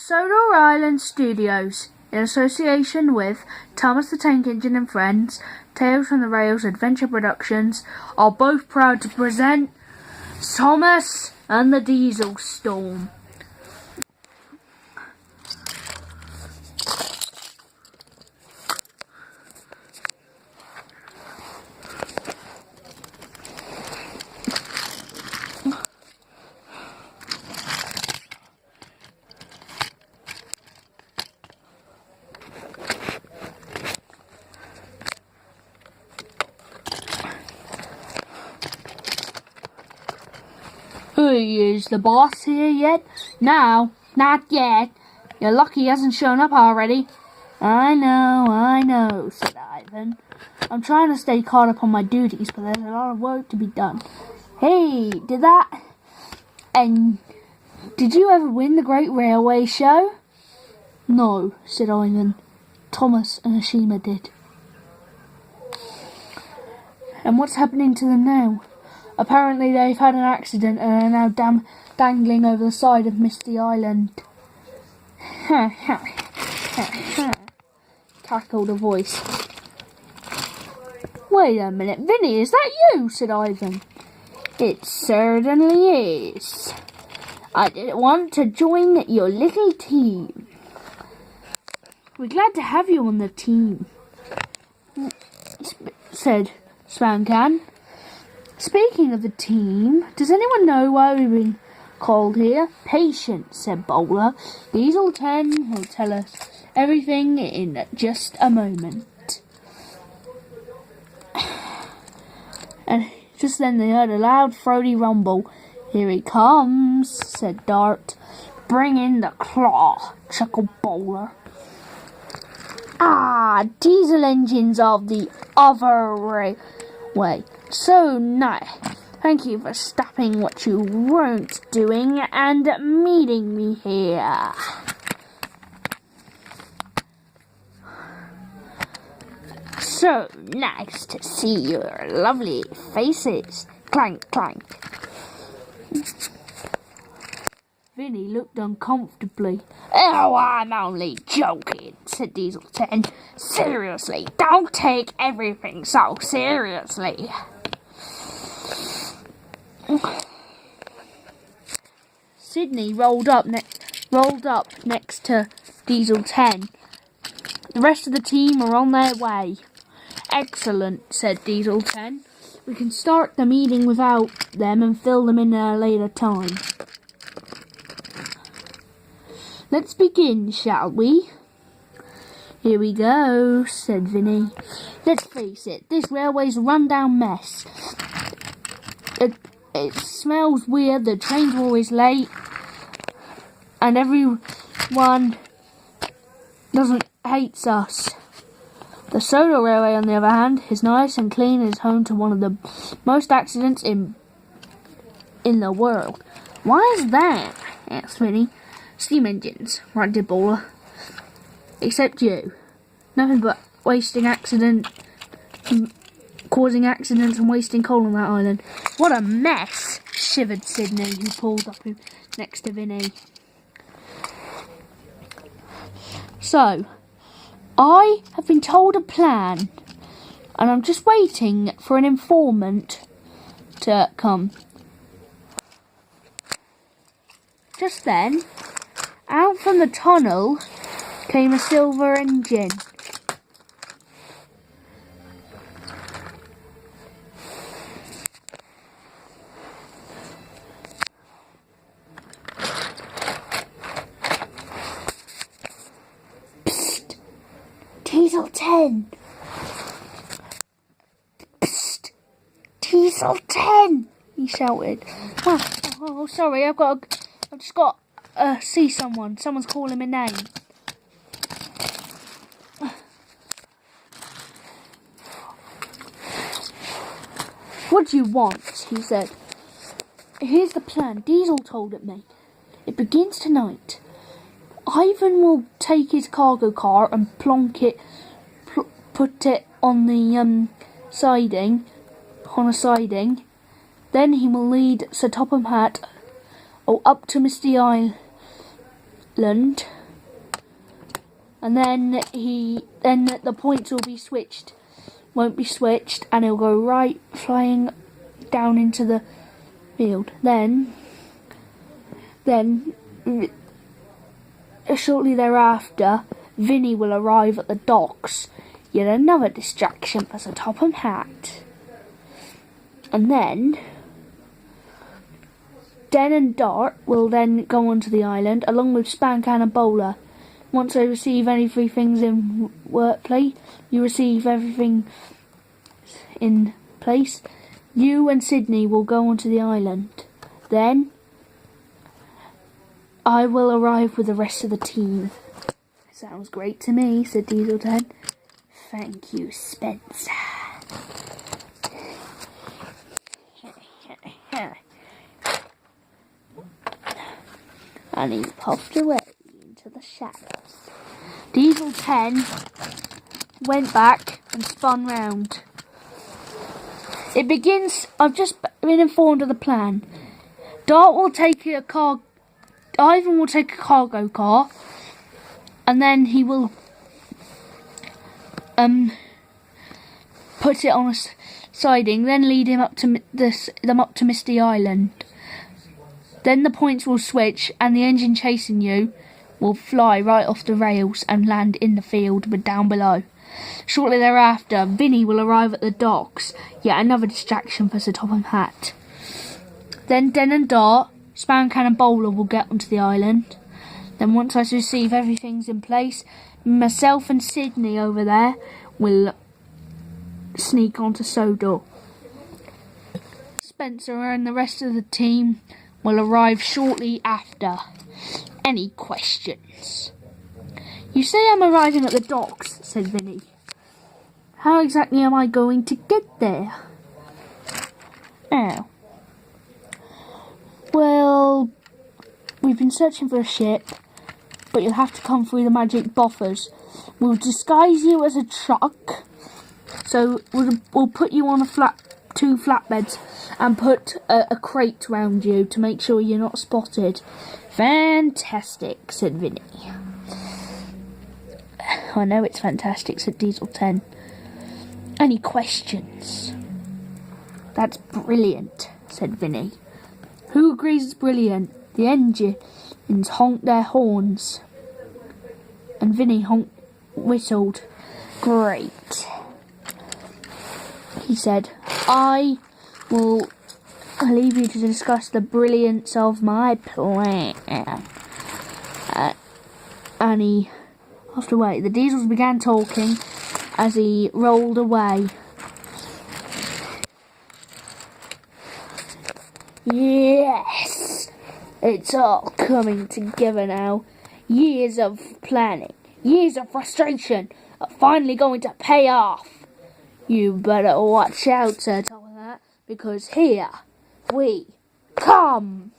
Solar Island Studios, in association with Thomas the Tank Engine and Friends, Tales from the Rails Adventure Productions, are both proud to present Thomas and the Diesel Storm. Is the boss here yet? No, not yet. You're lucky he hasn't shown up already. I know, said Ivan. I'm trying to stay caught up on my duties, but there's a lot of work to be done. Hey, did you ever win the Great Railway Show? No, said Ivan. Thomas and Ashima did. And what's happening to them now? Apparently they've had an accident and are now dangling over the side of Misty Island. Cackled a voice. Wait a minute, Vinny, is that you? Said Ivan. It certainly is. I didn't want to join your little team. We're glad to have you on the team, said Spancan. Speaking of the team, does anyone know why we've been called here? Patience, said Bowler. Diesel 10 will tell us everything in just a moment. And just then they heard a loud, throaty rumble. Here he comes, said Dart. Bring in the claw, chuckled Bowler. Diesel engines of the other way. So nice. Thank you for stopping what you weren't doing and meeting me here. So nice to see your lovely faces. Clank, clank. Vinny looked uncomfortably. Oh, I'm only joking, said Diesel 10. Seriously, don't take everything so seriously. Sydney rolled up next to Diesel 10. The rest of the team are on their way. Excellent, said Diesel 10. We can start the meeting without them and fill them in at a later time. Let's begin, shall we? Here we go, said Vinny. Let's face it, this railway's a run-down mess. It smells weird, the trains are always late, and everyone hates us. The Solar Railway, on the other hand, is nice and clean and is home to one of the most accidents in the world. Why is that? Asked Vinny. Steam engines, grunted Bowler. Except you. Nothing but causing accidents and wasting coal on that island. What a mess, shivered Sydney, who pulled up next to Vinny. So, I have been told a plan, and I'm just waiting for an informant to come. Just then, out from the tunnel came a silver engine. Psst! Diesel 10! Psst! Diesel 10! He shouted. Oh, sorry, I've just got see someone. Someone's calling my name. What do you want? He said. Here's the plan. Diesel told it me. It begins tonight. Ivan will take his cargo car and put it on the siding. Then he will lead Sir Topham Hatt up to Misty Island and then the points will be switched. Won't be switched, and it'll go right flying down into the field. Then shortly thereafter, Vinny will arrive at the docks. Yet another distraction for Sir Topham Hatt. And then Den and Dart will then go onto the island along with Spancan and Bowler. Once they receive any three things in workplay, you receive everything in place. You and Sydney will go onto the island. Then I will arrive with the rest of the team. Sounds great to me, said Diesel 10. Thank you, Spencer. And he puffed away into the shadows. Diesel 10 went back and spun round. It begins. I've just been informed of the plan. Dart will take a car. Ivan will take a cargo car, and then he will put it on a siding. Then lead him up to Misty Island. Then the points will switch, and the engine chasing you will fly right off the rails and land in the field, but down below. Shortly thereafter, Vinny will arrive at the docks. Yet another distraction for Sir Topham Hatt. Then Den and Dart, Spancan and Bowler will get onto the island. Then once I receive everything's in place, myself and Sydney over there will sneak onto Sodor. Spencer and the rest of the team will arrive shortly after. Any questions? You say I'm arriving at the docks, said Vinny. How exactly am I going to get there? Oh. Well, we've been searching for a ship, but you'll have to come through the magic buffers. We'll disguise you as a truck, so we'll put you on two flatbeds and put a crate round you to make sure you're not spotted. Fantastic, said Vinny. I know it's fantastic, said Diesel 10. Any questions? That's brilliant, said Vinny. Who agrees it's brilliant? The engines honked their horns. And Vinny whistled. Great. He said, I will leave you to discuss the brilliance of my plan. And he puffed away. The Diesels began talking as he rolled away. Yes! It's all coming together now. Years of planning, years of frustration are finally going to pay off. You better watch out, Sir Topham Hatt, because here we come.